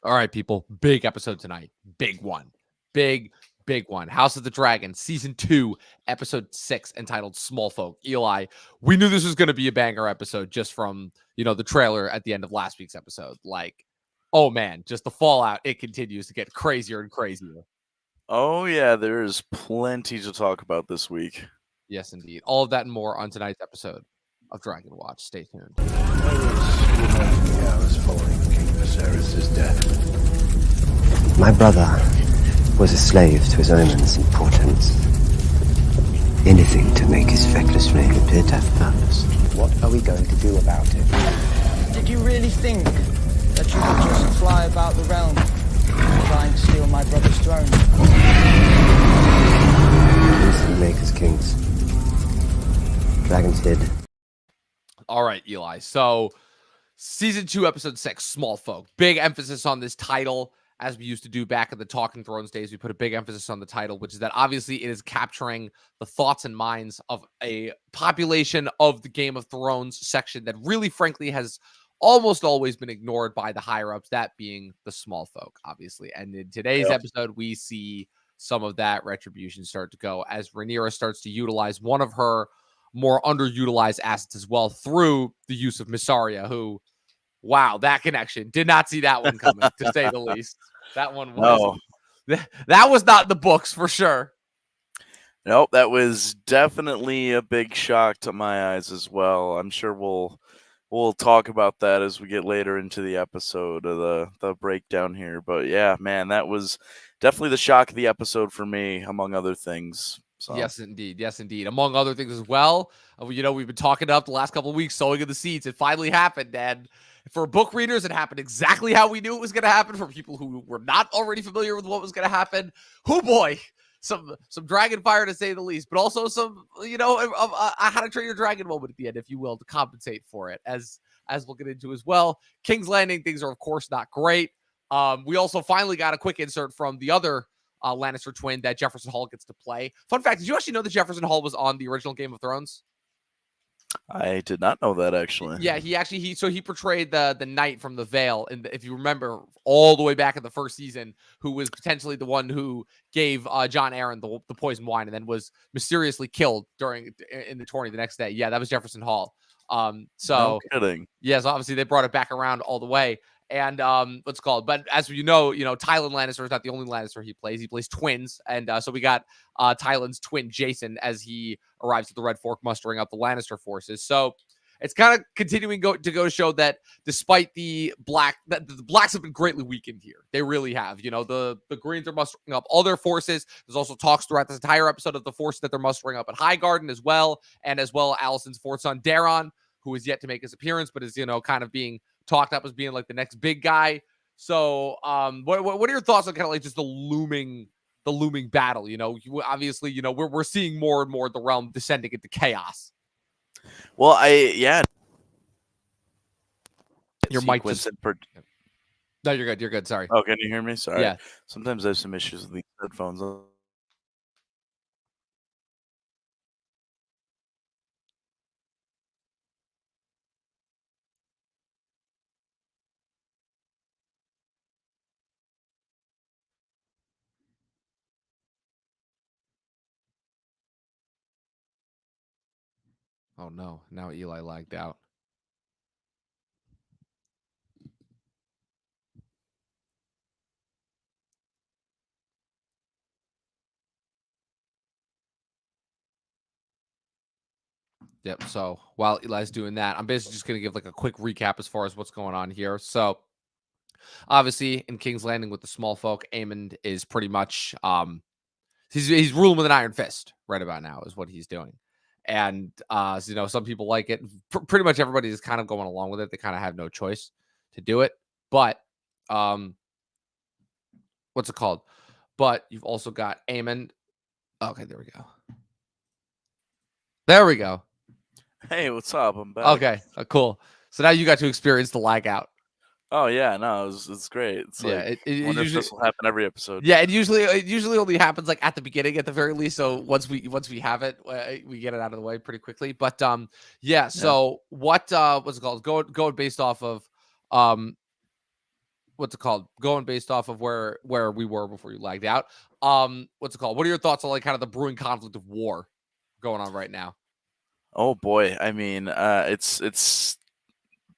All right, people. Big episode tonight. Big one. Big one. House of the Dragon, Season 2, Episode 6, entitled Small Folk. Eli, we knew this was going to be a banger episode just from, the trailer at the end of last week's episode. Like, oh man, just the fallout, it continues to get crazier and crazier. Oh, yeah, there's plenty to talk about this week. Yes, indeed. All of that and more on tonight's episode of Dragon Watch. Stay tuned. I was following King Viserys' death. My brother was a slave to his omens and portents. Anything to make his feckless reign appear to have purpose. What are we going to do about it? Did you really think that you could just fly about the realm, trying to steal my brother's throne? Kings didn't make us kings. Dragons did. All right, Eli. So, Season 2, Episode 6, Small Folk. Big emphasis on this title, as we used to do back in the Talking Thrones days. We put a big emphasis on the title, which is that obviously it is capturing the thoughts and minds of a population of the Game of Thrones section that really, frankly, has almost always been ignored by the higher-ups, that being the small folk, obviously. And in today's episode, we see some of that retribution start to go as Rhaenyra starts to utilize one of her more underutilized assets as well through the use of Mysaria, who, wow, that connection. Did not see that one coming, to say the least. That one was that was not in the books for sure. Nope, that was definitely a big shock to my eyes as well. I'm sure we'll talk about that as we get later into the episode of the breakdown here. But yeah, man, that was definitely the shock of the episode for me, among other things. So. Yes, indeed. Yes, indeed. Among other things as well, we've been talking up the last couple of weeks, sowing in the seeds. It finally happened, and for book readers, it happened exactly how we knew it was going to happen. For people who were not already familiar with what was going to happen, oh boy, some dragon fire to say the least, but also some, a How to Train Your Dragon moment at the end, if you will, to compensate for it, as we'll get into as well. King's Landing, things are, of course, not great. We also finally got a quick insert from the other Lannister twin that Jefferson Hall gets to play. Fun fact, did you actually know that Jefferson Hall was on the original Game of Thrones? I did not know that, actually. Yeah, he portrayed the knight from the Vale, and if you remember, all the way back in the first season, who was potentially the one who gave Jon Arryn the poison wine and then was mysteriously killed in the tourney the next day. Yeah, that was Jefferson Hall. No kidding. Yes, obviously they brought it back around all the way. And what's it called? But as you know, Tylan Lannister is not the only Lannister he plays. He plays twins, and so we got Tylan's twin Jason as he arrives at the Red Fork, mustering up the Lannister forces. So it's kind of continuing to show that despite the blacks have been greatly weakened here. They really have. The Greens are mustering up all their forces. There's also talks throughout this entire episode of the force that they're mustering up at Highgarden as well, and as well Alicent's fourth son Daeron, who is yet to make his appearance, but is kind of being talked up as being like the next big guy. So, what are your thoughts on kind of like just the looming battle? Obviously, we're seeing more and more the realm descending into chaos. Well, your mic just... No, you're good. You're good. Sorry. Oh, can you hear me? Sorry. Yeah. Sometimes I have some issues with these headphones. Oh no, now Eli lagged out. Yep. So while Eli's doing that, I'm basically just going to give like a quick recap as far as what's going on here. So obviously in King's Landing with the small folk, Aemond is pretty much, he's ruling with an iron fist right about now is what he's doing. And, some people like it. Pretty much everybody is kind of going along with it. They kind of have no choice to do it. But, what's it called? But you've also got Aemond. Okay, there we go. There we go. Hey, what's up? I'm back. Okay, cool. So now you got to experience the lag out. Oh yeah, no, it's great. It's like, it wonder usually, if this will happen every episode. Yeah, it usually only happens like at the beginning, at the very least. So once we have it, we get it out of the way pretty quickly. But yeah. So what's it called? Going based off of what's it called? Going based off of where we were before you lagged out. What's it called? What are your thoughts on like kind of the brewing conflict of war going on right now? Oh boy, I mean, it's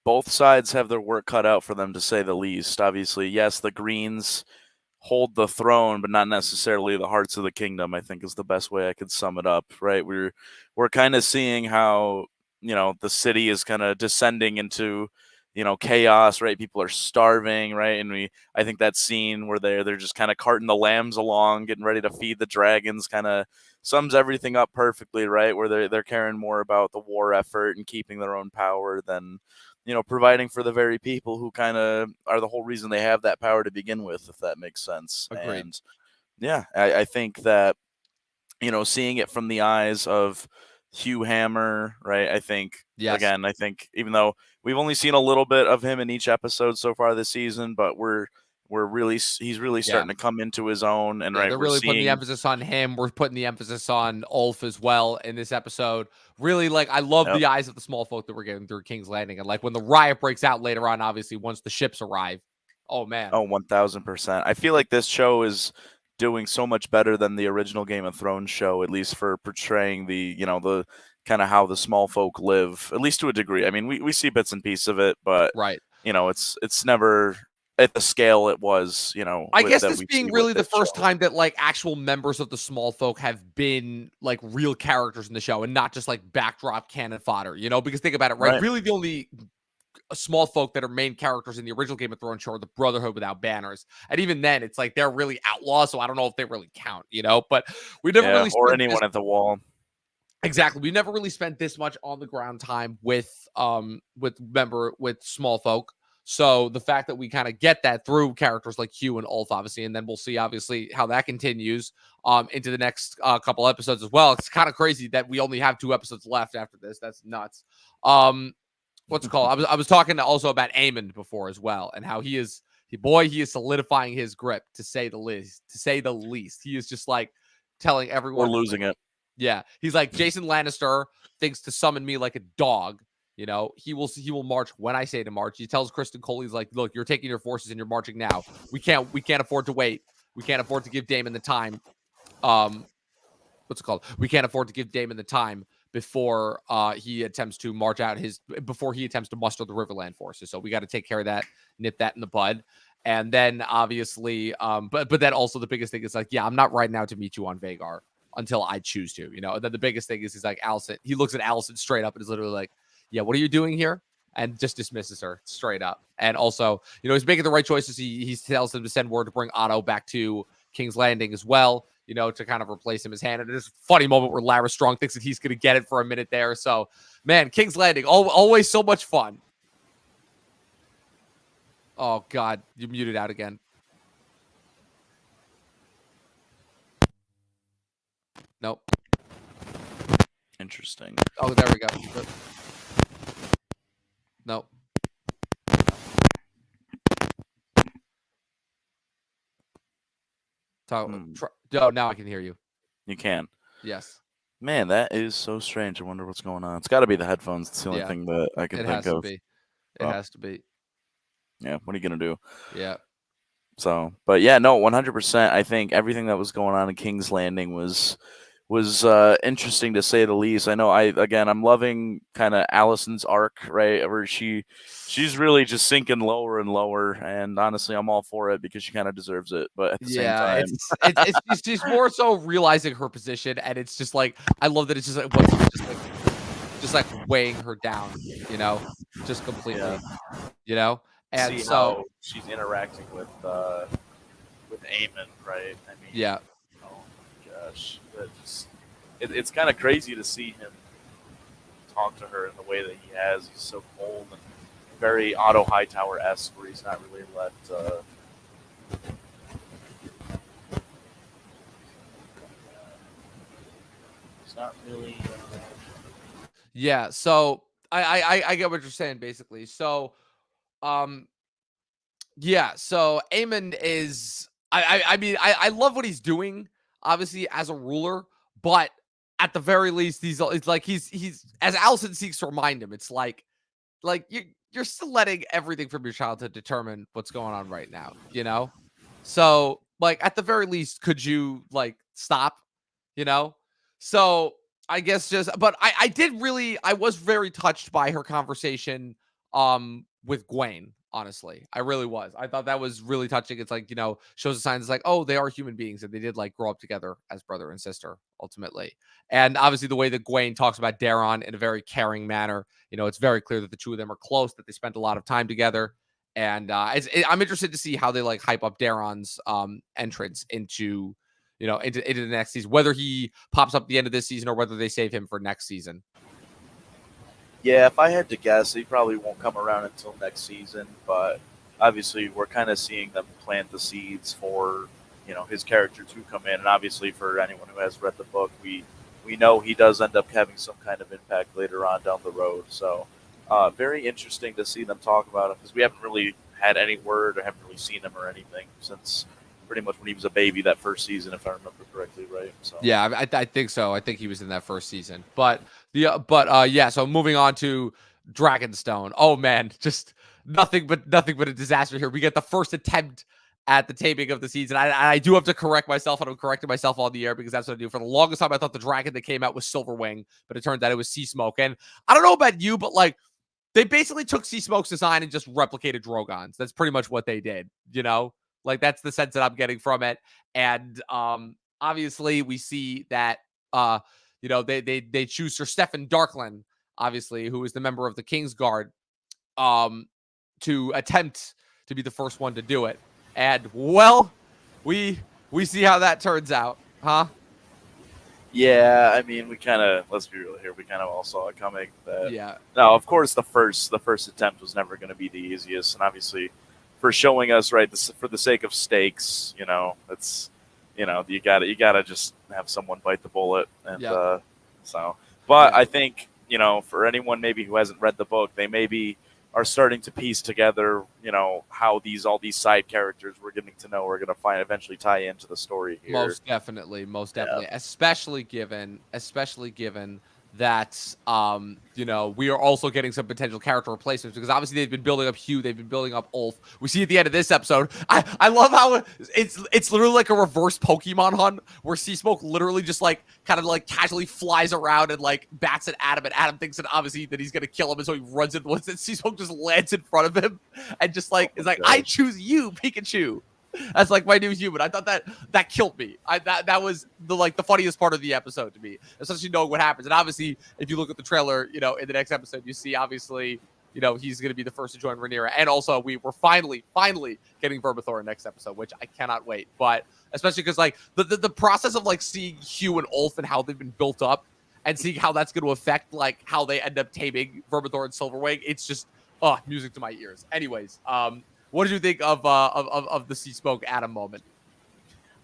both sides have their work cut out for them, to say the least. Obviously, yes, the Greens hold the throne, but not necessarily the hearts of the kingdom, I think is the best way I could sum it up, right? We're kind of seeing how, the city is kind of descending into, chaos, right? People are starving, right? And I think that scene where they're just kind of carting the lambs along, getting ready to feed the dragons, kind of sums everything up perfectly, right? Where they're caring more about the war effort and keeping their own power than providing for the very people who kind of are the whole reason they have that power to begin with, if that makes sense. Agreed. And yeah, I think that, seeing it from the eyes of Hugh Hammer, right? I think, Yes. again, I think even though we've only seen a little bit of him in each episode so far this season, but he's really starting to come into his own. And Yeah, right, they're we're really putting the seeing, emphasis on him. We're putting the emphasis on Ulf as well in this episode. Really, like, I love Yep. the eyes of the small folk that we're getting through King's Landing. And like when the riot breaks out later on, obviously, once the ships arrive. Oh man. Oh, 1000%. I feel like this show is doing so much better than the original Game of Thrones show, at least for portraying the kind of how the small folk live, at least to a degree. I mean, we see bits and pieces of it, but Right. it's never at the scale it was, I guess that this we being see really with the this first show. time that like actual members of the small folk have been like real characters in the show and not just like backdrop cannon fodder, because think about it, right? Right. Really the only small folk that are main characters in the original Game of Thrones show are the Brotherhood without banners. And even then, it's like they're really outlaws, so I don't know if they really count, but we never really Or spent anyone at the wall. Exactly. We never really spent this much on the ground time with small folk. So the fact that we kind of get that through characters like Hugh and Ulf, obviously, and then we'll see obviously how that continues into the next couple episodes as well. It's kind of crazy that we only have 2 episodes left after this. That's nuts. What's it called? I was talking also about Aemon before as well, and how he is solidifying his grip, to say the least. He is just like telling everyone We're losing it. Yeah, he's like, Jason Lannister thinks to summon me like a dog. He will march when I say to march. He tells Kristen Cole, he's like, look, you're taking your forces and you're marching now. We can't afford to wait. We can't afford to give Daemon the time. What's it called? We can't afford to give Daemon the time before he attempts to before he attempts to muster the Riverland forces. So we got to take care of that, nip that in the bud. And then obviously, but then also the biggest thing is like, yeah, I'm not riding out to meet you on Vhagar until I choose to, And then the biggest thing is he's like, Alicent. He looks at Alicent straight up and is literally like, yeah, what are you doing here? And just dismisses her straight up. And also, he's making the right choices. He tells him to send word to bring Otto back to King's Landing as well, to kind of replace him as hand. And there's a funny moment where Lara Strong thinks that he's going to get it for a minute there. So, man, King's Landing, always so much fun. Oh, God, you muted out again. Nope. Interesting. Oh, there we go. Nope. Oh, now I can hear you. You can. Yes. Man, that is so strange. I wonder what's going on. It's got to be the headphones. It's the only thing that I can think of. It has to be. Yeah, what are you going to do? Yeah. So, but yeah, no, 100%. I think everything that was going on in King's Landing was interesting, to say the least. I know I'm loving kind of Alicent's arc, right, where she's really just sinking lower and lower, and honestly I'm all for it because she kind of deserves it, but at the same time it's she's more so realizing her position, and it's just like, I love that it's just like just like weighing her down, just completely, and see so how she's interacting with Aemon, right? I mean, yeah. Gosh, it's kind of crazy to see him talk to her in the way that he has. He's so cold and very Otto Hightower-esque, where he's not really let. He's not really. Yeah. So I get what you're saying, basically. So, yeah. So Aemon is. I mean, I love what he's doing, obviously, as a ruler, but at the very least, it's like he's as Alicent seeks to remind him, it's like you're still letting everything from your childhood determine what's going on right now, you know? So, like, at the very least, could you, like, stop, you know? So, I guess but I was very touched by her conversation, with Gwen, honestly. I really was. I thought that was really touching. It's like, shows the signs like, oh, they are human beings and they did, like, grow up together as brother and sister, ultimately. And obviously, the way that Gwen talks about Daron in a very caring manner, it's very clear that the two of them are close, that they spent a lot of time together. And I'm interested to see how they like hype up Daron's entrance into the next season, whether he pops up at the end of this season or whether they save him for next season. Yeah, if I had to guess, he probably won't come around until next season. But obviously, we're kind of seeing them plant the seeds for his character to come in. And obviously, for anyone who has read the book, we know he does end up having some kind of impact later on down the road. So very interesting to see them talk about him because we haven't really had any word or haven't really seen him or anything since pretty much when he was a baby that first season, if I remember correctly, right? So yeah, I think so. I think he was in that first season, yeah. So moving on to Dragonstone. Oh man, just nothing but a disaster here. We get the first attempt at the taping of the season. I do have to correct myself, and I'm correcting myself on the air because that's what I do. For the longest time, I thought the dragon that came out was Silverwing, but it turned out it was Sea Smoke. And I don't know about you, but like they basically took Sea Smoke's design and just replicated Drogon's. That's pretty much what they did. Like that's the sense that I'm getting from it. And obviously we see that they choose Sir Stefan Darklin, obviously, who is the member of the King's Guard, to attempt to be the first one to do it. And well, we see how that turns out, huh? yeah, I mean, we kind of let's be real here. We kind of all saw it coming. That, Yeah. No, of course, the first attempt was never going to be the easiest, and obviously, for showing us right, for the sake of stakes, it's you gotta just have someone bite the bullet, and But I think for anyone maybe who hasn't read the book, they maybe are starting to piece together, how all these side characters we're getting to know are going to eventually tie into the story here. Most definitely, especially given that we are also getting some potential character replacements because obviously they've been building up Hugh, they've been building up Ulf. We see at the end of this episode, I love how it's literally like a reverse Pokemon hunt where Sea Smoke literally just like kind of like casually flies around and like bats at Adam, and Adam thinks that obviously that he's gonna kill him, and so he runs in the woods, and Sea Smoke just lands in front of him and just like is like, gosh. I choose you, Pikachu. That's like my new human. I thought that killed me. That was the funniest part of the episode to me, especially knowing what happens. And obviously, if you look at the trailer, in the next episode, you see obviously, he's going to be the first to join Rhaenyra, and also we're finally getting Vermithor next episode, which I cannot wait. But especially because like the process of like seeing Hugh and Ulf and how they've been built up, and seeing how that's going to affect like how they end up taming Vermithor and Silverwing, it's just music to my ears. Anyways, what did you think of the Sea Smoke Adam moment?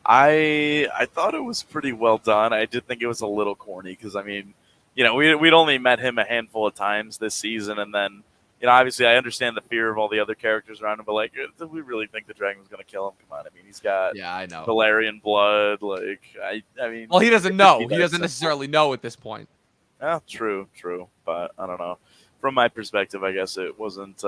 I thought it was pretty well done. I did think it was a little corny because I mean, we'd only met him a handful of times this season, and then obviously I understand the fear of all the other characters around him, but like, did we really think the dragon was going to kill him? Come on, I mean, he's got I know Valyrian blood. Like, I mean, well, he doesn't know. He doesn't necessarily know at this point. Yeah, true, but I don't know. From my perspective, I guess it wasn't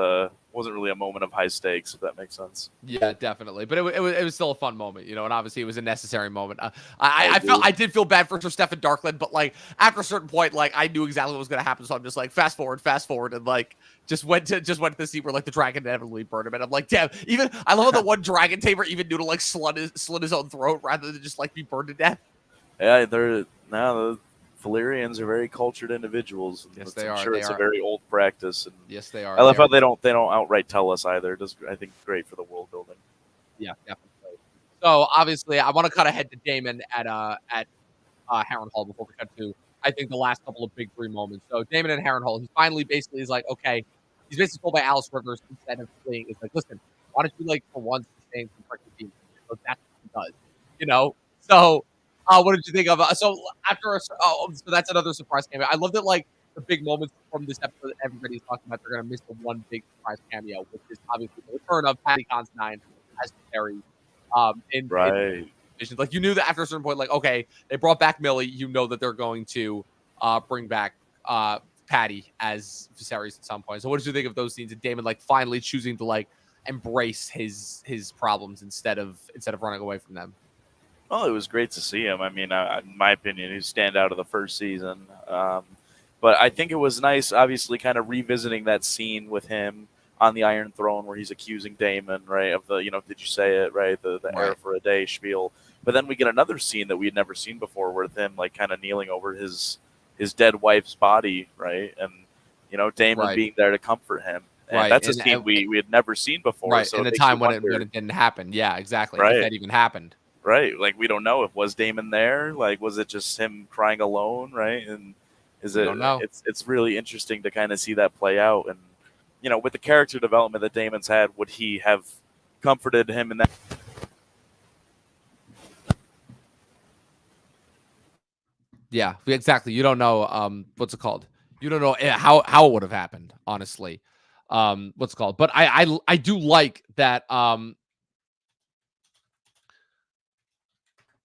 really a moment of high stakes, if that makes sense. Yeah, definitely. But it was still a fun moment, and obviously it was a necessary moment. I did feel bad for Sir Stefan Darklin, but like after a certain point, like I knew exactly what was going to happen, so I'm just like fast forward, and like just went to the scene where like the dragon inevitably burned him, and I'm like, damn. Even I love how the one dragon tamer even knew to like slit his own throat rather than just like be burned to death. Yeah, the Valyrians are very cultured individuals. Yes, they are. I'm sure it's a very old practice. And yes, they are. I love how they don't outright tell us either. It does, I think, great for the world building. Yeah, definitely. So obviously, I want to cut ahead to Daemon at Harrenhal before we cut to I think the last couple of big three moments. So Daemon and Harrenhal, he finally basically is like, okay, he's basically told by Alice Rivers instead of fleeing, is like, listen, why don't you like for once stay in contact with demons? So that's what he does, So. What did you think of? So that's another surprise cameo. I love that, like the big moments from this episode that everybody's talking about. They're gonna miss the one big surprise cameo, which is obviously the return of Paddy Considine as Harry. In Visions. Like you knew that after a certain point, like okay, they brought back Millie. You know that they're going to bring back Patty as Viserys at some point. So what did you think of those scenes, and Daemon like finally choosing to like embrace his problems instead of running away from them? Well, it was great to see him. I mean, in my opinion, he stand out of the first season. But I think it was nice, obviously, kind of revisiting that scene with him on the Iron Throne where he's accusing Daemon, right, of the, did you say it, right, the Right. heir for a day spiel. But then we get another scene that we had never seen before with him, like, kind of kneeling over his dead wife's body, right, and, Daemon Right. being there to comfort him. And Right. that's a scene we had never seen before. Right. So In it the makes you time when it wonder, didn't happen. Yeah, exactly. If Right. that even happened. Right, like we don't know if was Damon there. Like, was it just him crying alone? Right, and We don't know. It's really interesting to kind of see that play out, and with the character development that Damon's had, would he have comforted him in that? Yeah, exactly. You don't know what's it called? You don't know how it would have happened, honestly. What's it called? But I do like that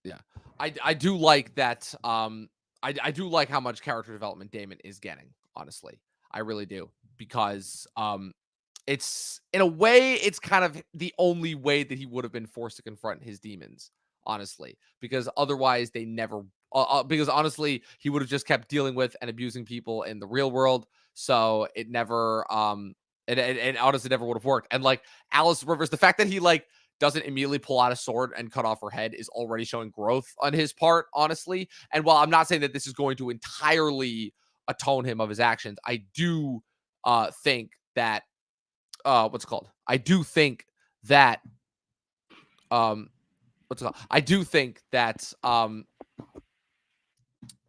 yeah. I do like that I do like how much character development Damon is getting, honestly. I really do, because it's, in a way, it's kind of the only way that he would have been forced to confront his demons, honestly, because otherwise they never because honestly he would have just kept dealing with and abusing people in the real world, so it never and honestly never would have worked. And like Alice Rivers, the fact that he like doesn't immediately pull out a sword and cut off her head is already showing growth on his part, honestly. And while I'm not saying that this is going to entirely atone him of his actions, I do think that what's it called? I do think that what's it called? I do think that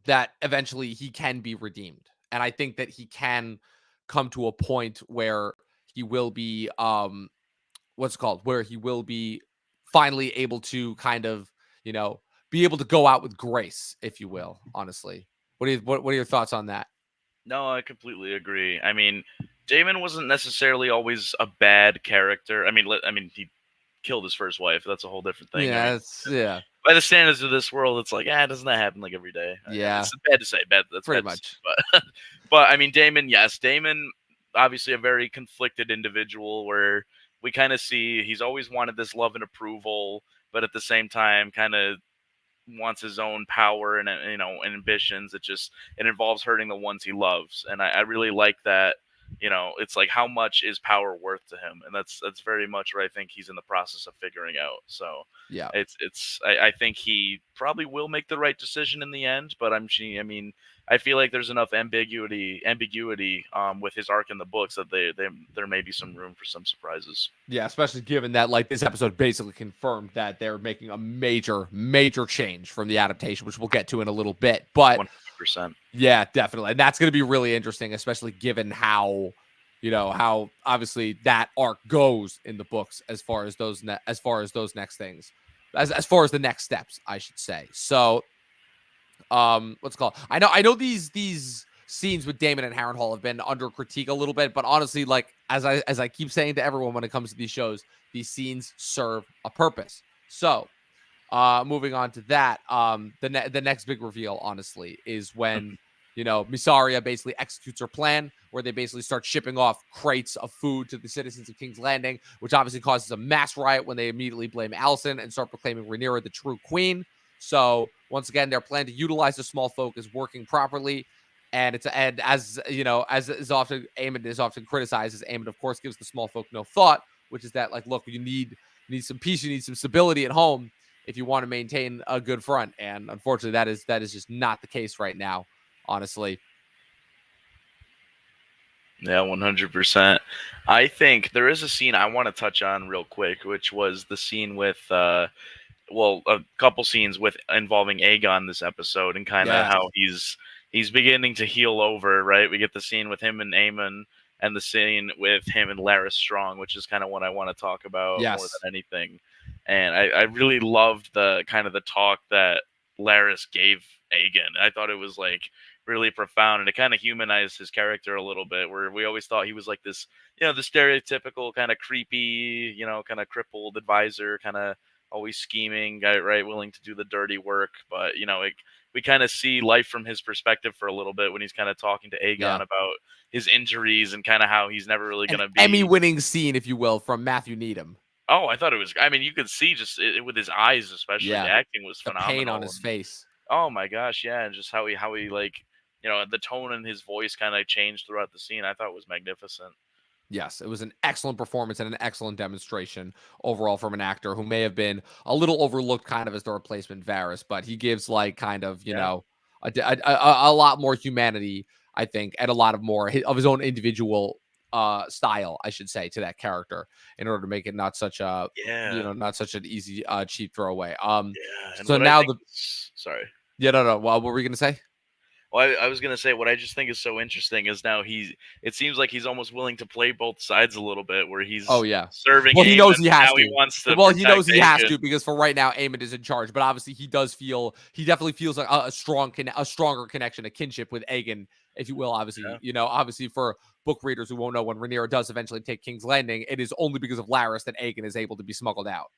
that eventually he can be redeemed. And I think that he can come to a point where he will be what's it called? Where he will be finally able to kind of, be able to go out with grace, if you will, honestly. What are your thoughts on that? No, I completely agree. I mean, Damon wasn't necessarily always a bad character. I mean, he killed his first wife. That's a whole different thing. I mean, Yeah. by the standards of this world, it's like, doesn't that happen like every day? Yeah. It's bad to say. That's Pretty bad to much. say, but I mean, Damon, yes, Damon, obviously a very conflicted individual where we kind of see he's always wanted this love and approval, but at the same time, kind of wants his own power and and ambitions. It involves hurting the ones he loves, and I really like that. It's like, how much is power worth to him, and that's very much what I think he's in the process of figuring out. So Yeah. I think he probably will make the right decision in the end, but I mean, I feel like there's enough ambiguity with his arc in the books that there may be some room for some surprises. Yeah, especially given that like this episode basically confirmed that they're making a major change from the adaptation, which we'll get to in a little bit. But 100%. Yeah, definitely. And that's going to be really interesting, especially given how, how obviously that arc goes in the books as far as those next things, as far as the next steps, I should say. So, what's it called? I know these scenes with Damon and Harrenhal have been under critique a little bit, but honestly, like as I keep saying to everyone when it comes to these shows, these scenes serve a purpose. So, moving on to that, the next big reveal, honestly, is when Mysaria basically executes her plan, where they basically start shipping off crates of food to the citizens of King's Landing, which obviously causes a mass riot when they immediately blame Alicent and start proclaiming Rhaenyra the true queen. So once again, their plan to utilize the small folk is working properly. And as is often Aemond criticized, Aemond of course gives the small folk no thought, which is that like, look, you need some peace, you need some stability at home if you want to maintain a good front. And unfortunately, that is just not the case right now, honestly. Yeah, 100%. I think there is a scene I want to touch on real quick, which was the scene with a couple scenes with involving Aegon this episode, and kind of how he's beginning to heal over, right? We get the scene with him and Aemon, and the scene with him and Larys Strong, which is kind of what I want to talk about more than anything. And I really loved the kind of the talk that Larys gave Aegon. I thought it was like really profound, and it kind of humanized his character a little bit, where we always thought he was like this, the stereotypical kind of creepy, kind of crippled advisor, kind of always scheming guy, right? Willing to do the dirty work. But, we kind of see life from his perspective for a little bit when he's kind of talking to Aegon Yeah. about his injuries and kind of how he's never really An going to be. Emmy-winning scene, if you will, from Matthew Needham. Oh, I thought it was. I mean, you could see just with his eyes, especially the Yeah. acting was The phenomenal. pain on his face. Oh my gosh, yeah, and just how he like, the tone in his voice kind of changed throughout the scene. I thought was magnificent. Yes, it was an excellent performance and an excellent demonstration overall from an actor who may have been a little overlooked kind of as the replacement Varys, but he gives like kind of, a lot more humanity, I think, and a lot of more of his own individual style, I should say, to that character in order to make it not such a, not such an easy, cheap throwaway. Yeah. And So what now sorry. Yeah, no. What were we going to say? Well, I was gonna say what I just think is so interesting is now it seems like he's almost willing to play both sides a little bit, where he's serving. Well, he knows Aemon, he has now to. He wants to. Well, he knows he has Aegon. to because for right now, Aemon is in charge. But obviously, he definitely feels like a stronger connection, a kinship with Aegon, if you will. Obviously, obviously for book readers who won't know, when Rhaenyra does eventually take King's Landing, it is only because of Larys that Aegon is able to be smuggled out.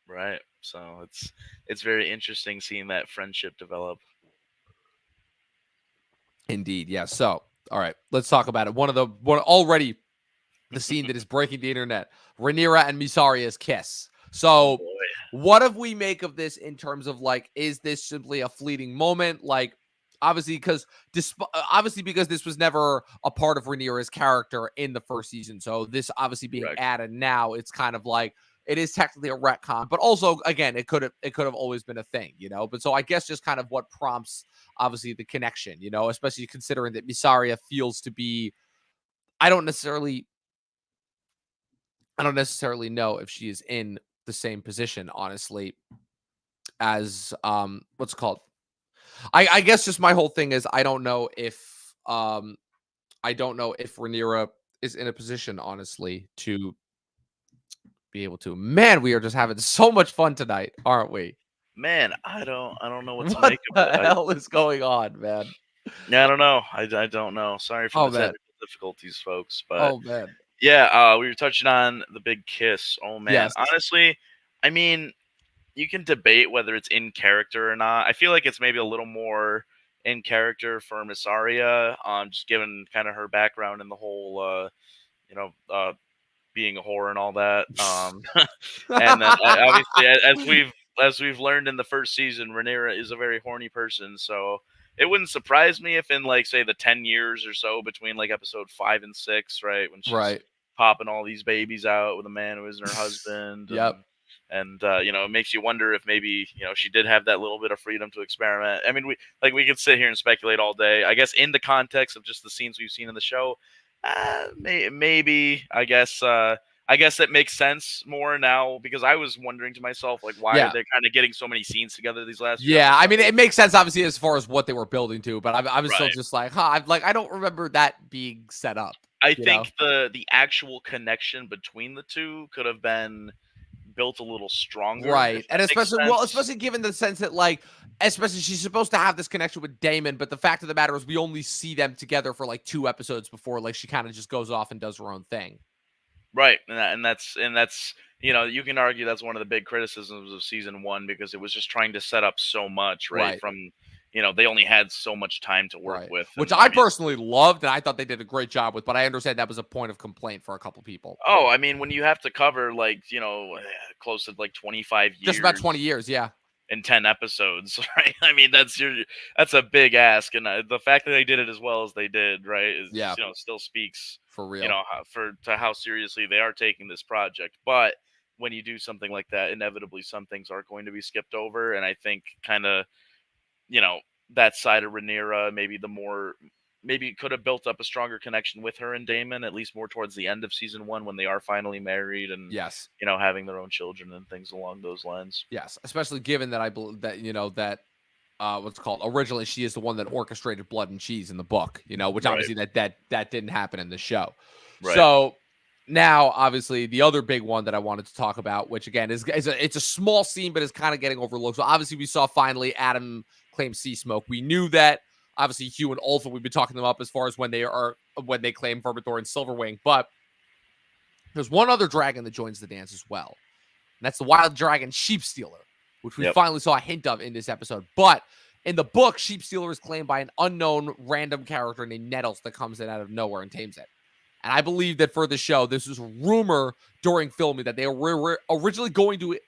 Right. So it's very interesting seeing that friendship develop. Indeed, yes. So, all right, let's talk about it. Already the scene that is breaking the internet: Rhaenyra and Mysaria's kiss. So, what if we make of this in terms of like, is this simply a fleeting moment? Like, obviously, because this was never a part of Rhaenyra's character in the first season. So this obviously being added now, it's kind of like it is technically a retcon, but also again, it could have always been a thing, But so I guess just kind of what prompts obviously the connection, especially considering that Mysaria feels to be. I don't necessarily know if she is in the same position, honestly, as what's it called. I guess just my whole thing is I don't know if Rhaenyra is in a position, honestly, to be able to. Man, we are just having so much fun tonight, aren't we? Man, I don't know what to What make of it. the hell is going on, man? Yeah, I don't know. I don't know. Sorry for the technical difficulties, folks. But man. Yeah, we were touching on the big kiss. Oh man, Yes. Honestly, I mean, you can debate whether it's in character or not. I feel like it's maybe a little more in character for Mysaria, just given kind of her background in the whole, being a whore and all that. And then obviously, as we've learned in the first season, Rhaenyra is a very horny person. So it wouldn't surprise me if in like say the 10 years or so between like episode 5 and 6, right, when she's popping all these babies out with a man who isn't her husband. And it makes you wonder if maybe she did have that little bit of freedom to experiment. I mean, we could sit here and speculate all day. I guess in the context of just the scenes we've seen in the show, maybe I guess it makes sense more now, because I was wondering to myself, like, why are they kind of getting so many scenes together these last few episodes? I mean, it makes sense obviously as far as what they were building to, but I was still just like, I don't remember that being set up. I think the actual connection between the two could have been built a little stronger, right? And especially given the sense that especially she's supposed to have this connection with Daemon, but the fact of the matter is we only see them together for like 2 episodes before she kind of just goes off and does her own thing. Right, and that's you can argue that's one of the big criticisms of season 1, because it was just trying to set up so much, right? From they only had so much time to work with, which I personally loved, and I thought they did a great job with. But I understand that was a point of complaint for a couple people. Oh, I mean, when you have to cover close to 25 years, just about 20 years, yeah, in 10 episodes, right? I mean, that's a big ask, and the fact that they did it as well as they did, right, is still speaks for real, to how seriously they are taking this project. But when you do something like that, inevitably some things are going to be skipped over, and I think kind of that side of Rhaenyra, maybe could have built up a stronger connection with her and Daemon, at least more towards the end of season 1 when they are finally married and having their own children and things along those lines. Yes, especially given that I believe that that what's called originally she is the one that orchestrated Blood and Cheese in the book, which obviously that didn't happen in the show. Right. So now, obviously, the other big one that I wanted to talk about, which again it's a small scene, but is kind of getting overlooked. So obviously, we saw finally Adam claim sea smoke. We knew that. Obviously, Hugh and Ulfa, we've been talking them up as far as when they claim Vermithor and Silverwing. But there's one other dragon that joins the dance as well. that's the wild dragon Sheep Stealer, which we Yep. finally saw a hint of in this episode. But in the book, Sheep Stealer is claimed by an unknown random character named Nettles that comes in out of nowhere and tames it. And I believe that for the show, this was rumor during filming that they were originally going to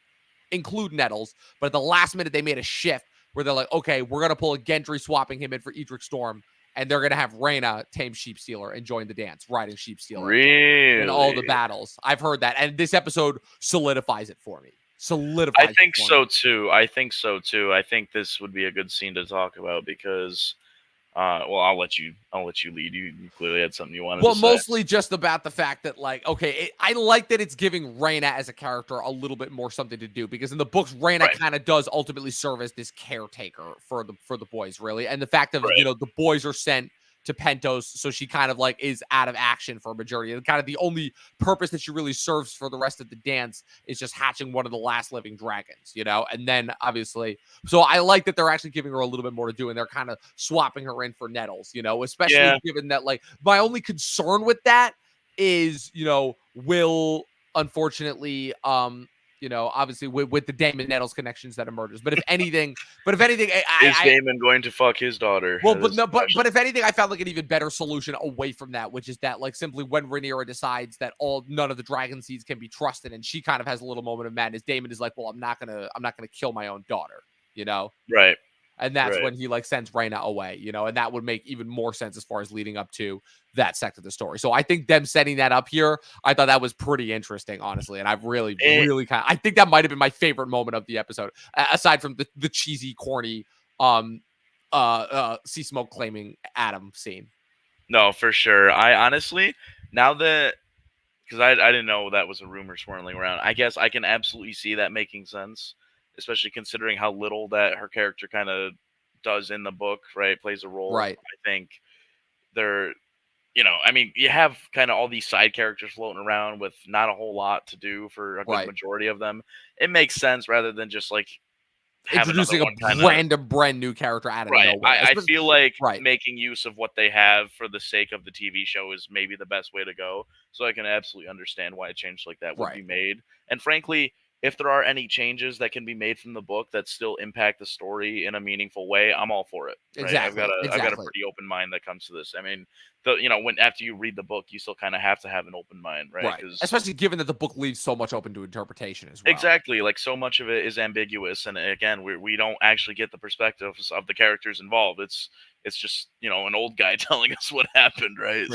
include Nettles, but at the last minute they made a shift where they're like, okay, we're going to pull a Gendry swapping him in for Edric Storm, and they're going to have Rhaena tame Sheep Stealer and join the dance, riding Sheep Stealer Really? in all the battles. I've heard that, and this episode solidifies it for me. I think so too. I think so too. I think this would be a good scene to talk about because, well, I'll let you lead. You clearly had something you wanted to say. Well, mostly just about the fact that, like, okay, I like that it's giving Rhaena as a character a little bit more something to do, because in the books, Rhaena kind of does ultimately serve as this caretaker for the boys, really, and the fact of the boys are sent to Pentos, so she kind of like is out of action for a majority. And kind of the only purpose that she really serves for the rest of the dance is just hatching one of the last living dragons, and then obviously, so I like that they're actually giving her a little bit more to do, and they're kind of swapping her in for Nettles, especially given that, like, my only concern with that is, will unfortunately, obviously with the Daemon Nettles connections that emerges. But if anything, is Daemon going to fuck his daughter? Well, but if anything, I found like an even better solution away from that, which is that, like, simply when Rhaenyra decides that none of the dragon seeds can be trusted, and she kind of has a little moment of madness, Daemon is like, well, I'm not gonna kill my own daughter, Right. And that's when he like sends Rhaena away, and that would make even more sense as far as leading up to that sect of the story. So I think them setting that up here, I thought that was pretty interesting, honestly. And I've really I think that might have been my favorite moment of the episode, aside from the cheesy, corny, sea smoke claiming Adam scene. No, for sure. I honestly, now that, because I didn't know that was a rumor swirling around, I guess I can absolutely see that making sense, especially considering how little that her character kind of does in the book, right? Plays a role. Right. I think they're, I mean, you have kind of all these side characters floating around with not a whole lot to do for a good majority of them. It makes sense rather than just like introducing a brand new character out of nowhere. I feel like making use of what they have for the sake of the TV show is maybe the best way to go. So I can absolutely understand why a change like that would be made. And frankly, if there are any changes that can be made from the book that still impact the story in a meaningful way, I'm all for it. Right? Exactly. I've got a pretty open mind that comes to this. I mean, when after you read the book, you still kind of have to have an open mind, right? Right. Especially given that the book leaves so much open to interpretation as well. Exactly. Like, so much of it is ambiguous, and again, we don't actually get the perspectives of the characters involved. It's just an old guy telling us what happened, right?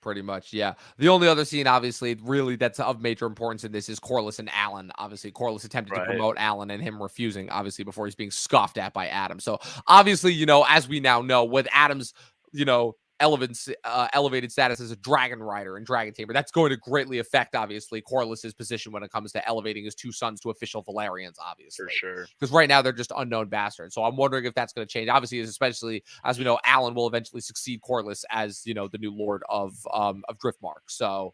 Pretty much, yeah. The only other scene, obviously, really that's of major importance in this is Corlys and Alan. Obviously, Corlys attempted to promote Alan and him refusing, obviously, before he's being scoffed at by Adam. So, obviously, as we now know, with Adam's, elevated status as a dragon rider and dragon tamer, that's going to greatly affect, obviously, Corlys's position when it comes to elevating his two sons to official Valyrians, obviously. For sure. Because right now they're just unknown bastards. So I'm wondering if that's going to change. Obviously, especially as we know, Alan will eventually succeed Corlys as, the new lord of Driftmark. So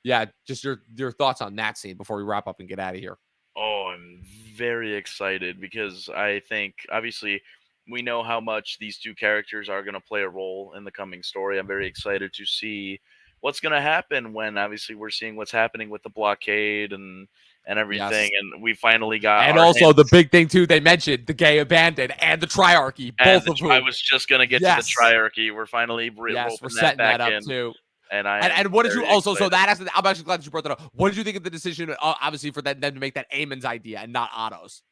yeah, just your thoughts on that scene before we wrap up and get out of here. Oh, I'm very excited because I think, obviously, we know how much these two characters are going to play a role in the coming story. I'm very excited to see what's going to happen when, obviously, we're seeing what's happening with the blockade and everything. Yes. And we finally got... And also the big thing, too, they mentioned the gay abandoned and the triarchy, both of whom... I was just going to get to the triarchy. We're finally we're setting that up, too. And what did you also excited. So that has to, I'm actually glad that you brought that up. What did you think of the decision, obviously, for them to make that Aemon's idea and not Otto's?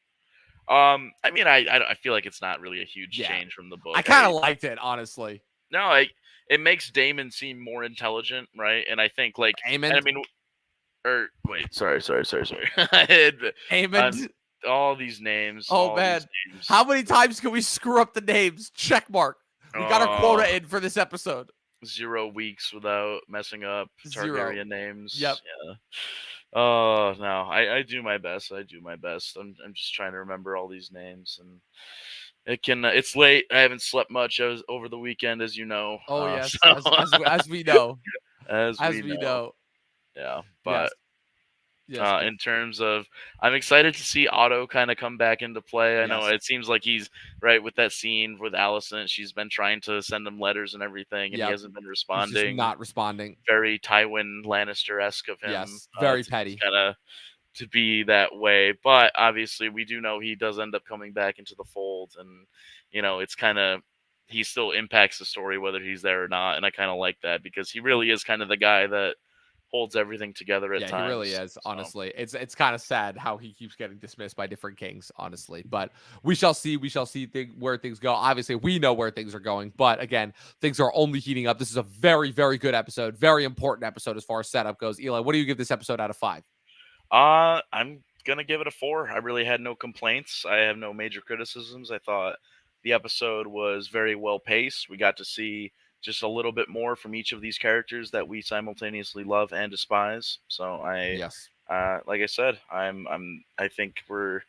I mean, I feel like it's not really a huge change from the book. I kind of liked it, honestly. No, it makes Daemon seem more intelligent, right? And I think like Aemon. I mean, or wait, sorry. Aemon. All these names. Oh man, how many times can we screw up the names? Check mark. We got our quota in for this episode. 0 weeks without messing up Targaryen names. Yep. Yeah. Oh no, I do my best. I'm just trying to remember all these names, and it's late. I haven't slept much over the weekend, as you know. Oh yes, so, as we know. As we know. Yeah, but yes. In terms of, I'm excited to see Otto kind of come back into play. I know it seems like he's right with that scene with Alicent. She's been trying to send him letters and everything, and he hasn't been responding. He's just not responding. Very Tywin Lannister-esque of him. Yes, very petty. Kind of to be that way. But obviously, we do know he does end up coming back into the fold, and it's kind of he still impacts the story whether he's there or not. And I kind of like that because he really is kind of the guy that holds everything together at Yeah, he times. really is. So, Honestly, it's kind of sad how he keeps getting dismissed by different kings. Honestly, but we shall see. We shall see where things go. Obviously, we know where things are going, but again, things are only heating up. This is a very, very good episode, very important episode as far as setup goes. Eli, what do you give this episode out of 5? I'm gonna give it a 4. I really had no complaints. I have no major criticisms. I thought the episode was very well paced. We got to see just a little bit more from each of these characters that we simultaneously love and despise. So Yes. like I said, I think we're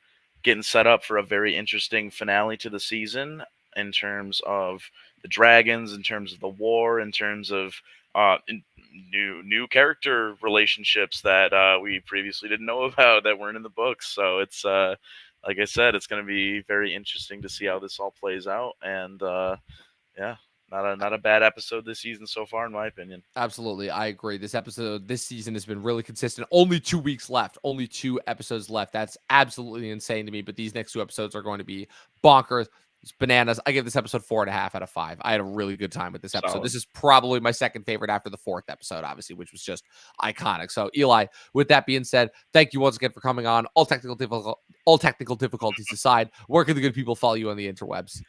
getting set up for a very interesting finale to the season in terms of the dragons, in terms of the war, in terms of new character relationships that we previously didn't know about that weren't in the books. So it's like I said, it's going to be very interesting to see how this all plays out. And yeah, not a bad episode this season so far, in my opinion. Absolutely. I agree. This season has been really consistent. Only 2 weeks left. Only 2 episodes left. That's absolutely insane to me. But these next 2 episodes are going to be bonkers. It's bananas. I give this episode 4.5 out of 5. I had a really good time with this episode. Solid. This is probably my second favorite after the 4th episode, obviously, which was just iconic. So, Eli, with that being said, thank you once again for coming on. All technical difficulties aside, where can the good people follow you on the interwebs?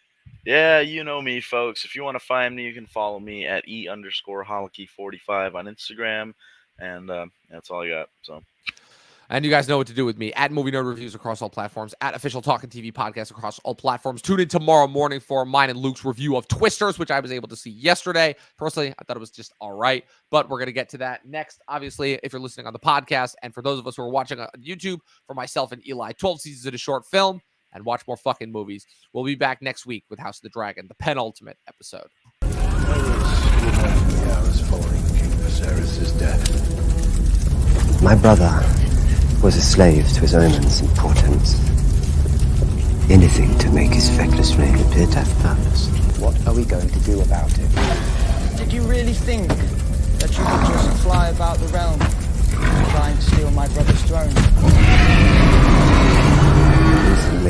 Yeah, you know me, folks. If you want to find me, you can follow me at _Holicky45 on Instagram, and that's all I got. So, and you guys know what to do with me at Movie Nerd Reviews across all platforms, at Official Talkin TV Podcast across all platforms. Tune in tomorrow morning for mine and Luke's review of Twisters, which I was able to see yesterday. Personally, I thought it was just all right, but we're going to get to that next. Obviously, if you're listening on the podcast, and for those of us who are watching on YouTube, for myself and Eli, 12 seasons of a short film, and watch more fucking movies. We'll be back next week with House of the Dragon, the penultimate episode. The hours following King Viserys' death. My brother was a slave to his omens and portents. Anything to make his feckless reign appear to have purpose. What are we going to do about it? Did you really think that you could just fly about the realm